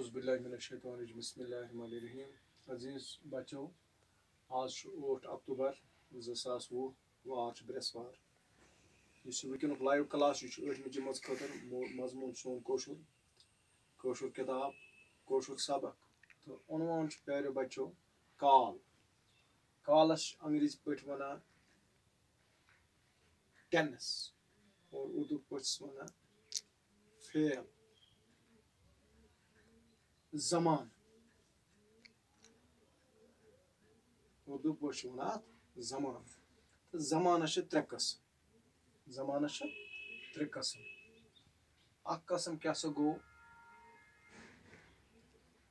اعوذ باللہ من الشیطان الرجیم بسم اللہ الرحمن الرحیم عزیز بچو آج 8 اکتوبر 2020 وار برسوار اس ونکنک لائیو کلاس یہ 8 جماعت خاطر مضمون سون کوشر کتاب کوشر سبق تو عنوان پیارے بچو کالس انگریزی پٲٹھۍ ونان ٹینس اور اردو پٲٹھۍ ونان فعل زمان اردو پٲٹھۍ چھِ ونان زمان تہٕ زمانس چھِ ترٛےٚ قٕسم اکھ قٕسم کیاہ سا گوٚو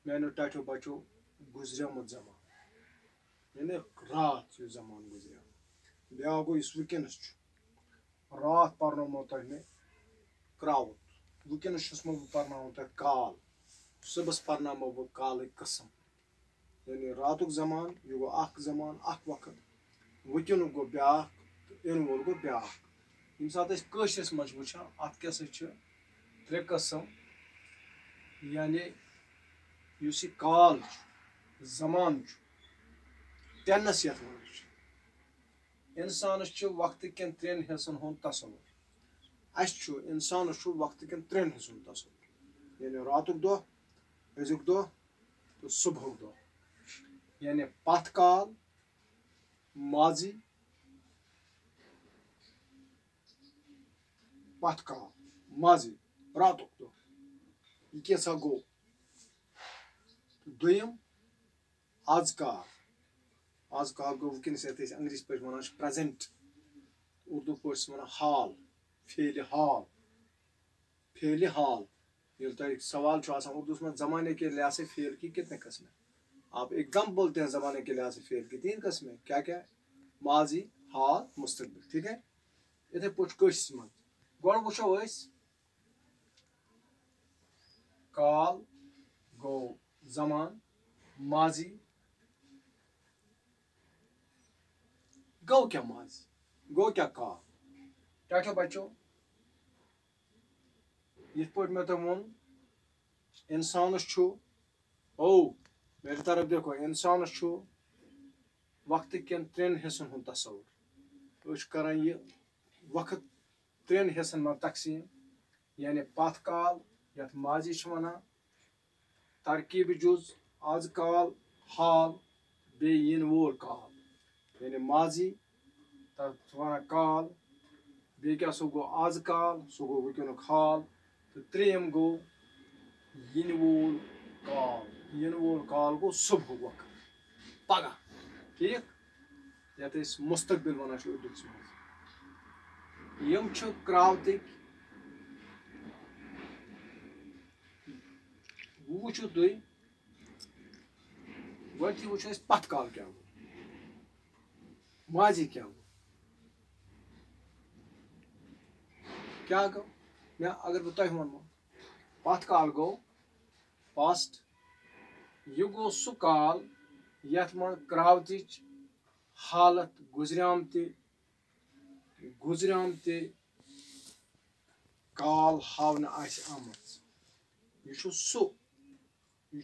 میانیو ٹاٹھیو بچو گُزریومُت زمان یعنی راتھ یُس زمان گُزریو بیاکھ گوٚو یُس وٕنکیٚنس چھُ راتھ پرنومو تۄہہِ مےٚ کرٛاوُت وٕنکیٚنس چھُس بہٕ پرناوان تۄہہِ کال صُبحس پرناومو بہٕ کالٕکۍ قٕسم یعنی راتُک زمان یہِ گوٚو اکھ زمان اکھ وقت وٕنکیٚنُک گوٚو بیاکھ تہٕ یِنہٕ وول گوٚو بیاکھ ییٚمہِ ساتہٕ أسۍ کٲشرِس منٛز چھِ وٕچھان اتھ کیاہ سا چھِ ترٛےٚ قٕسم یعنی یُس یہِ کال چھُ زمان چھُ ٹینس یتھ ونان چھِ انسانس چھُ وقتہٕ کٮ۪ن 3 حصن ہُنٛد تصور اسہِ چھُ انسانس چھُ وقتہٕ کٮ۪ن 3 حصن ہُنٛد تصور یعنی راتُک دۄہ أزیُک دۄہ تہٕ صبحُک دۄہ یعنی پتھ کال ماضی پتھ کال ماضی راتُک دۄہ یہِ کیٛاہ سا گوٚو دوٚیِم آز کال گوٚو وٕنکیٚنس یتھ أسۍ انگریٖزی پٲٹھۍ ونان چھِ پریزنٹ اردو پٲٹھۍ چھِ ونان حال فعلِ حال ییٚلہِ تۄہہِ سوال چھُ آسان اردوٗہس منٛز زمانے کے لحاظ سے فعل کی کتنے قسم ہیں آپ ایک دم بولتے ہیں زمانے کے لحاظ سے فعل کی 3 قسم ہیں کیا ماضی حال مستقبل ٹھیک ہے یتھے پٲٹھۍ کٲشرِس منٛز گۄڈٕ وٕچھو أسۍ کال گوٚو زمان ماضی گوٚو کیٛاہ ماضی گوٚو کیٛاہ کال ٹاٹھیو بچو یِتھ پٲٹھۍ مےٚ تۄہہِ ووٚن انسانس چھُ میری طرف دیکھو انسانس چھُ وقتہٕ کٮ۪ن 3 حصن ہُنٛد تصور أسۍ چھِ کران یہِ وقت 3 حصن منٛز تقسیٖم یعنی پتھ کال یتھ ماضی چھِ ونان ترکیبہِ جُز آز کال حال بیٚیہِ یِنہٕ وول کال یعنی ماضی تتھ چھِ ونان کال بیٚیہِ کیٛاہ سا گوٚو آز کال سُہ گوٚو وٕنکیٚنُک حال تہٕ ترٛیٚیِم گوٚو یِنہٕ وول کال گوٚو صبحُک وقت پگہہ ٹھیٖک یتھ أسۍ مستقبل ونان چھِ اردوٗہس منٛز یِم چھِ کرٛاوتٕکۍ وۄنۍ وٕچھِو تُہۍ گۄڈٕنیتھٕے وٕچھو أسۍ پتھ کال کیٛاہ گوٚو ماضی کیٛاہ گوٚو مےٚ اگر بہٕ تۄہہِ ونمو پتھ کال گوٚو پاسٹ یہِ گوٚو سُہ کال یتھ منٛز کرٛاوتٕچ حالت گُزریمتہِ کال ہاونہٕ آسہِ آمٕژ یہِ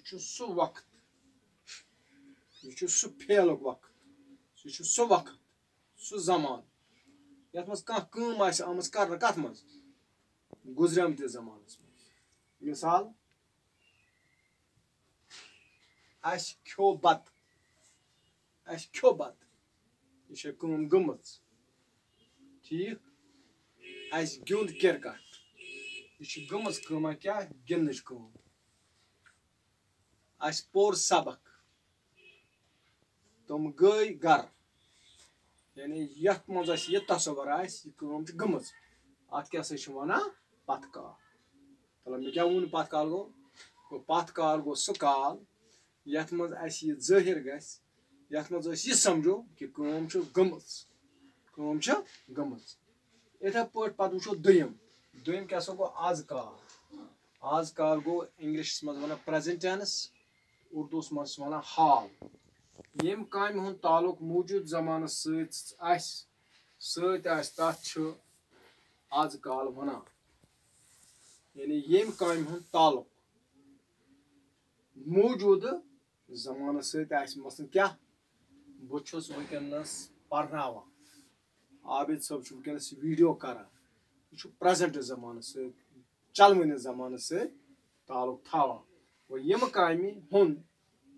چھُ سُہ وقت یہِ چھُ سُہ فعلُک وقت یہِ چھُ سُہ وقت سُہ زمان یتھ منٛز کانٛہہ کٲم آسہِ آمٕژ کرنہٕ کتھ منٛز گُزریمتِس زمانس منٛز مثال اسہِ کھیوٚو بتہٕ یہِ چھےٚ کٲم گٔمٕژ ٹھیٖک اسہِ گیُنٛد کرکٹ یہِ چھِ گٔمٕژ کٲمہ کیٛاہ گِنٛدنٕچ کٲم اسہِ پوٚر سبق تِم گٔے گرٕ یعنی یتھ منٛز اسہِ یہِ تصور آسہِ یہِ کٲم چھِ گٔمٕژ اتھ کیٛاہ سا چھِ ونان پتھ کال مےٚ کیٛاہ ووٚن پتھ کال گوٚو پتھ کال گوٚو سُہ کال یتھ منٛز اسہِ یہِ ظٲہر گژھِ یتھ منٛز أسۍ یہِ سمجھو کہِ کٲم چھِ گٔمٕژ یِتھے پٲٹھۍ پتہٕ وٕچھو دوٚیِم کیٛاہ سا گوٚو آز کال گوٚو انگلشس منٛز ونان پریزنٹ ٹینس اردوٗہس منٛز چھِ ونان حال ییٚمہِ کامہِ ہُنٛد تعلق موٗجوٗد زمانس سۭتۍ آسہِ تتھ چھُ آز کال ونان یعنی ییٚمہِ کامہِ ہُنٛد تعلق موجودہ زمانہ ست مثلاً کیا بہت ونکس پرناوان عابد صٲب ونکس ویڈیو کران یہ پریزنٹ زمانہ ست چلوٕنس زمانہ ست تعلق تھاوان و یم کامہ ہند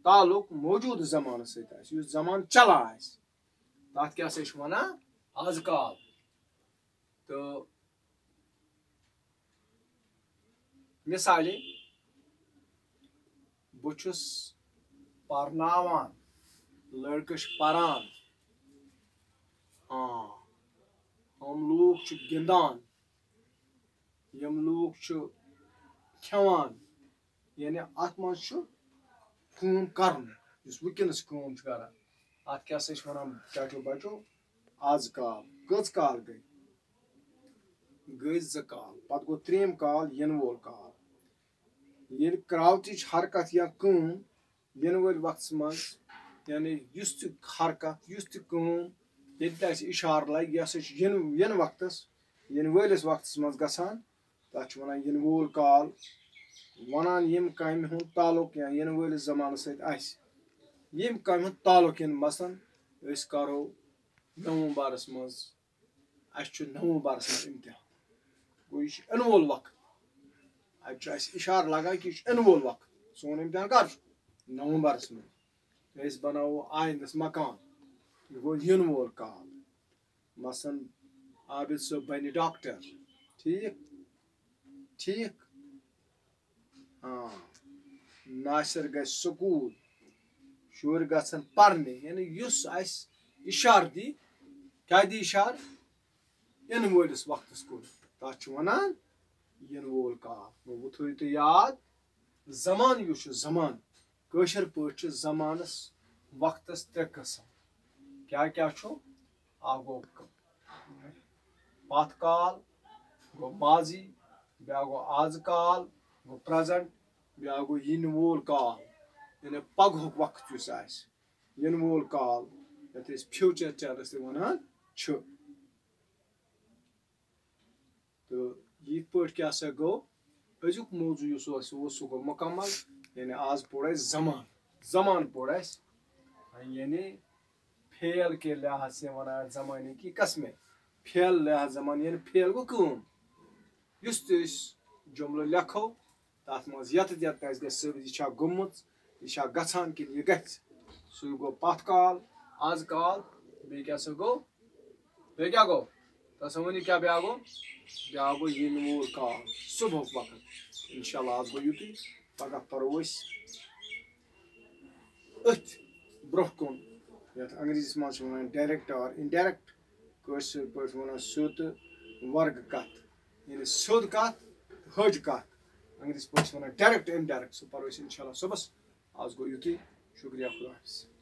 تعلق موجودہ زمانہ ست یس زمانہ چلان آسہِ تتھ کیٛاہ سا چھِ ونان آز کال تہٕ مثالے بہٕ چھُس پرناوان لڑکہٕ چھِ پران ہم لوگ چھِ گِنٛدان یم لوگ چھِ کھٮ۪وان یعنی اتھ منٛز چھُ کٲم کرُن یُس ونکیٚنس کٲم چھُ کران اتھ کیٛاہ سا چھِ ونان چاچو بچو آز کال کٔژ کال گٔے 2 کال پتہٕ گوٚو 3یِم کال ینہٕ وول کال ییٚلہِ کراوتٕچ حرکت یا کٲم ینہٕ وٲلۍ وقتس منٛز یعنی یُس تہِ حرکت یُس تہِ کٲم ییٚتہِ تہِ اَسہِ اِشارٕ لگہِ یہِ ہسا چھُ ینہٕ وقتس ینہٕ وٲلِس وقتس منٛز گژھان تتھ چھِ ونان ینہٕ وول کال ونان ییٚمہِ کامہِ ہُنٛد تعلق یا ینہٕ وٲلِس زمانس سۭتۍ آسہِ ییٚمہِ کامہِ ہُنٛد تعلق یِنہٕ مثلاً أسۍ کرو نومبرس منٛز اَسہِ چھُ نومبرس منٛز امتحان گوٚو یہِ چھُ یِنہٕ وول وقت اتہِ چھُ اَسہِ اِشارٕ لگان کہِ یہِ چھُ یِنہٕ وول وقت سون امتحان کر چھُ نومبرس منٛز أسۍ بناوو آیندس مکان یہِ گوٚو یِنہٕ وول کال مثلاً عابد صٲب بنہِ ڈاکٹر ٹھیٖک ٹھیٖک ناصر گژھِ سکوٗل شُرۍ گژھن پرنہِ یعنی یُس اَسہِ اِشارٕ دی کیٛاہ دی اِشارٕ یِنہٕ وٲلِس وقتس کُن تتھ چھِ ونان ینہٕ وول کال وۄنۍ تھٲیِو تُہۍ یاد زمانہٕ یُس چھُ زمانہٕ کٲشِر پٲٹھۍ چھِ زمانس وقتس 3 قٕسم کیٛاہ کیٛاہ چھُ اکھ گوٚو پتھ کال گوٚو ماضی بیٛاکھ گوٚو آز کال گوٚو پریزنٹ بیٛاکھ گوٚو یِنہٕ وول کال یعنی پگہُک وقت یُس آسہِ یِنہٕ وول کال یتھ أسۍ فیوٗچر ٹینس تہِ ونان چھِ تہٕ یِتھ پٲٹھۍ کیٛاہ سا گوٚو أزیُک موضوع یُس اوس سُہ گوٚو مکمل یعنی آز پوٚر اَسہِ زمان پوٚر اَسہِ یعنی فعل کے لحاظ سے ونان زمانے کی قسمیں فعل لحاظ زمانہٕ یعنی فعل گوٚو کٲم یُس تہِ أسۍ جملہٕ لیکھو تتھ منٛز یتھ اَسہِ گژھِ ثٲبت یہِ چھا گوٚمُت یہِ چھا گژھان کِنہٕ یہِ گژھِ سُے گوٚو پتھ کال آز کال بیٚیہِ کیٛاہ سا گوٚو بیٚیہِ کیٛاہ گوٚو تۄہہِ ؤنِو کیٛاہ بیٛاکھ گوٚو یِنہٕ وول کال صبحُک وقت انشاء اللہ آز گوٚو یُتُے پگاہ پرو أسۍ أتھۍ برونٛہہ کُن یتھ انگریٖزیس منٛز چھِ ونان ڈایریکٹ اور انڈایریکٹ کٲشِر پٲٹھۍ ونان سیوٚد تہٕ ورگہٕ کتھ یعنی سیوٚد کتھ ۂج کتھ انگریٖزی پٲٹھۍ چھِ ونان ڈایریکٹ انڈایریکٹ سُہ پرو أسۍ انشاء اللہ صبحس آز گوٚو یُتُے شُکریہ خدا حافظ